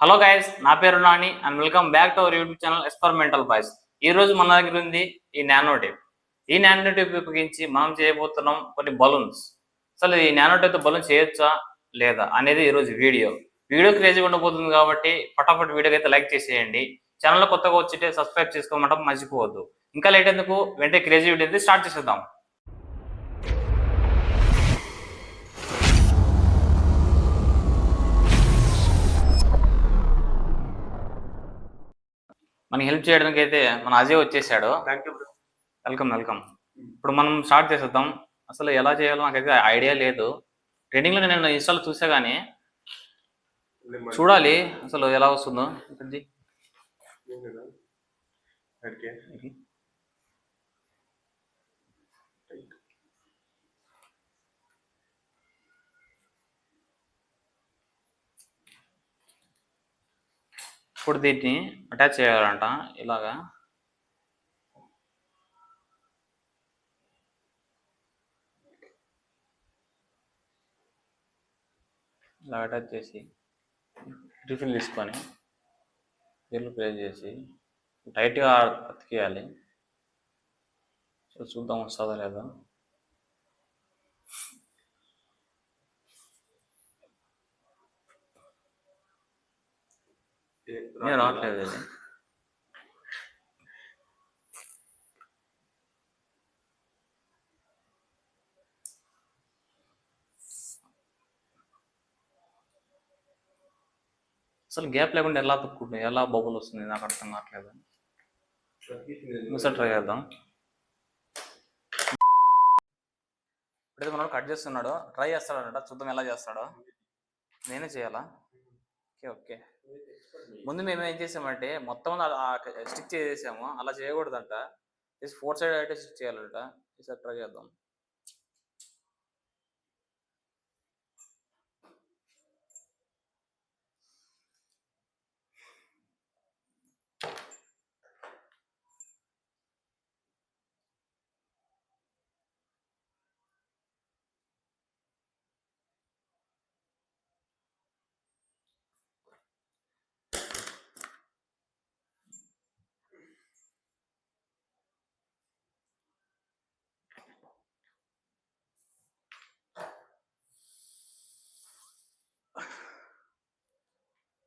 Hello guys, నా పేరు Nani and welcome back to our YouTube channel experimental boys. ఈ రోజు మన దగ్గర ఉంది ఈ నానో టేప్. ఈ నానో టేప్ ఉపయోగించి మనం చేయబోతున్నాం కొన్ని బలూన్స్. అసలు ఈ నానో టేప్ బలూన్ చేయొచ్చా లేదా అనేది ఈరోజు వీడియో క్రేజీగా ఉండబోతుంది కాబట్టి ఫటాఫట్ వీడియోకి అయితే లైక్ చేసేయండి. ఛానల్ కొత్తగా వచ్చితే సబ్స్క్రైబ్ చేసుకోమంటాం మర్చిపోవద్దు. ఇంకా లేట్ ఎందుకు, వెంటనే క్రేజీ వీడియో అయితే స్టార్ట్ చేసేద్దాం. మనకి హెల్ప్ చేయడానికి అయితే మన అజయ్ వచ్చేసాడు. వెల్కమ్. ఇప్పుడు మనం స్టార్ట్ చేసేద్దాం. అసలు ఎలా చేయాలో నాకైతే ఐడియా లేదు. ట్రెండింగ్లో నేను ఇన్స్టాల్ చూసా కానీ చూడాలి అసలు ఎలా వస్తుందో. ఇప్పుడు దీన్ని అటాచ్ చేయాలంట ఇలాగా. ఇలా అటాచ్ చేసి రిఫిల్ తీసుకొని దీన్ని ప్లే చేసి టైట్గా అతికేయాలి. సో చూద్దాం వస్తుందా లేదా. నేను రావట్లేదు ఇది. అసలు గ్యాప్ లేకుండా ఎలా తొక్కుంటుంది, ఎలా బబుల్ వస్తుంది నాకు అర్థం కావట్లేదు. ఒకసారి ట్రై చేద్దాం. ఇప్పుడైతే మనోడు కట్ చేస్తున్నాడు, ట్రై చేస్తాడట. చూద్దాం ఎలా చేస్తాడో. నేనే చేయాలా? ఓకే. ముందు మేము ఏం చేసామంటే మొత్తం స్టిక్ చేసేసాము. అలా చేయకూడదంట, జస్ట్ 4 సైడ్ అయితే స్టిక్ చేయాలంట. ఈసారి ట్రై చేద్దాం.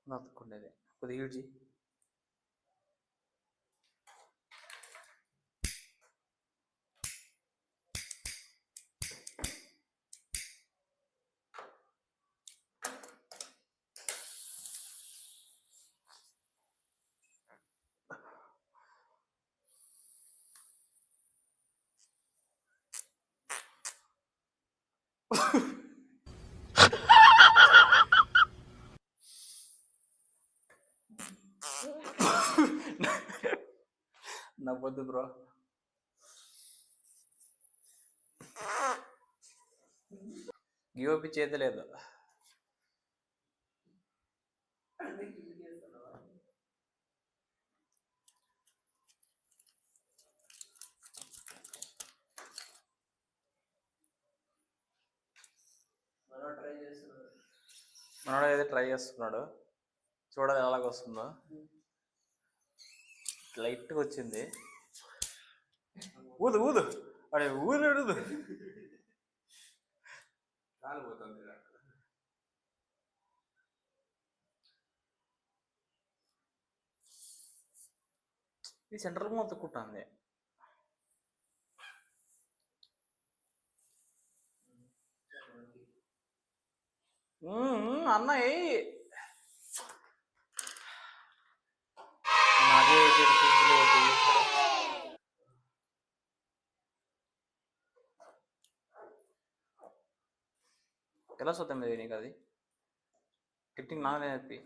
నత్తుకుండేది కొద్దిగా యూజ్ చేయి. నవ్వద్దు బ్రో. గివప్ చేయలేదు. మనోడు అయితే ట్రై చేస్తున్నాడు. చూడాలి ఎలాగొస్తుందో. లైట్గా వచ్చింది. ఊదు అడే ఊదు. ఇది సెంట్రల్ మొత్తం కుట్టాంది. అన్న ఎలా చూద్దాం ఇది నీకు. అది టిక్టింగ్ నానే చెప్పి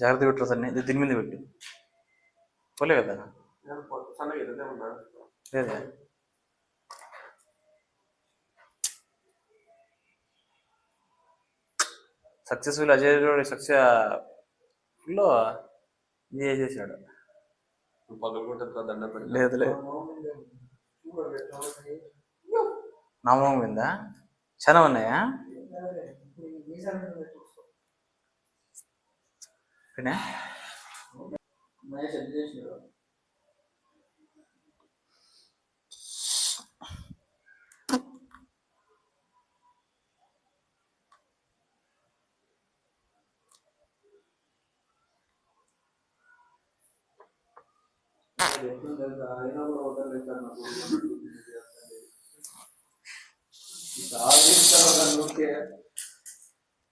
జాగ్రత్త పెట్టు సార్ దీని మీద పెట్టు పోలే కదా లేదా సక్సెస్ఫుల్ అజయ్ సక్సెస్ఫుల్లో ఇది చేసేసాడు లేదు లేదు నామం ఉందా చాలా ఉన్నాయా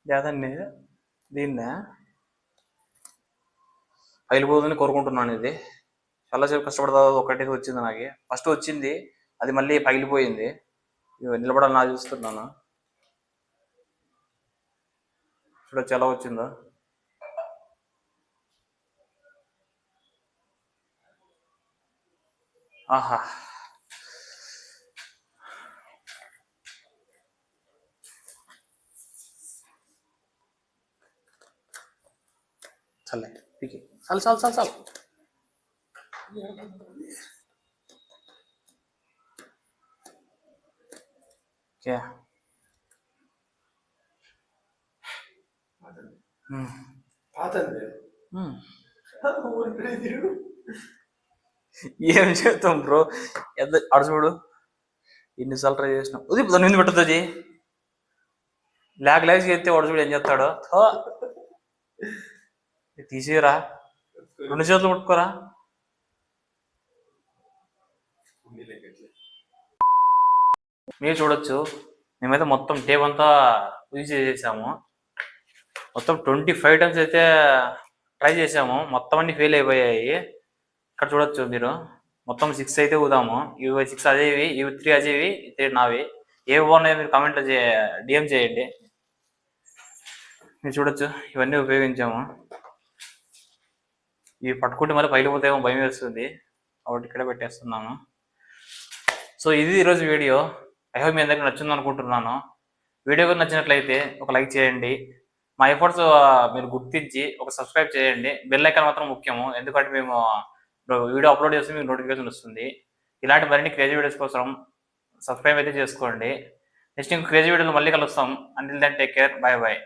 లేదండి దీన్నే పగిలిపోతుందని కోరుకుంటున్నాను. ఇది చాలాసేపు కష్టపడతా ఒకటి వచ్చింది నాకు ఫస్ట్ వచ్చింది అది మళ్ళీ పగిలిపోయింది. నిలబడాలని నా చూస్తున్నాను చూడొచ్చు ఎలా వచ్చిందో. ఆహా చల్లే పీకి చాలు చాలు చాలు చాలు ఓకే ఏం చేస్తాం బ్రో ఎంత అడు చూడు ఎన్నిసార్లు ట్రై చేసినాం ఉది దాని మీద పెట్టద్దు లేక చేస్తే వాడు చూడు ఏం చేస్తాడు తీసేయరా 2 చేతులు పట్టుకోరా మీరు చూడొచ్చు మేమైతే మొత్తం టేప్ అంతా యూజ్ చేసేసాము. మొత్తం 25 టైమ్స్ అయితే ట్రై చేసాము. మొత్తం అన్ని ఫెయిల్ అయిపోయాయి. ఇక్కడ చూడొచ్చు మీరు మొత్తం 6 అయితే ఊదాము. ఇవి 6 అజయ్వి, ఇవి 3 అజయ్వి, 3 నావి. ఏవి బాగున్నాయో మీరు కామెంట్లో డిఎం చేయండి. మీరు చూడొచ్చు ఇవన్నీ ఉపయోగించాము. ఇవి పట్టుకుంటే మళ్ళీ పగిలిపోతేమో భయం వేస్తుంది కాబట్టి ఇక్కడే పెట్టేస్తున్నాను. సో ఇది ఈరోజు వీడియో. ఐ హోప్ మీ అందరికీ నచ్చింది అనుకుంటున్నాను. వీడియో కూడా నచ్చినట్లయితే ఒక లైక్ చేయండి. మా ఎఫర్ట్స్ మీరు గుర్తించి ఒక సబ్స్క్రైబ్ చేయండి. బెల్ ఐకాన్ మాత్రం ముఖ్యము, ఎందుకంటే మేము వీడియో అప్లోడ్ చేస్తే మీకు నోటిఫికేషన్ వస్తుంది. ఇలాంటి మరిన్ని క్రేజీ వీడియోస్ కోసం సబ్స్క్రైబ్ అయితే చేసుకోండి. నెక్స్ట్ ఇంకో క్రేజీ వీడియోలో మళ్ళీ కలుస్తాం. Until then take care, bye bye.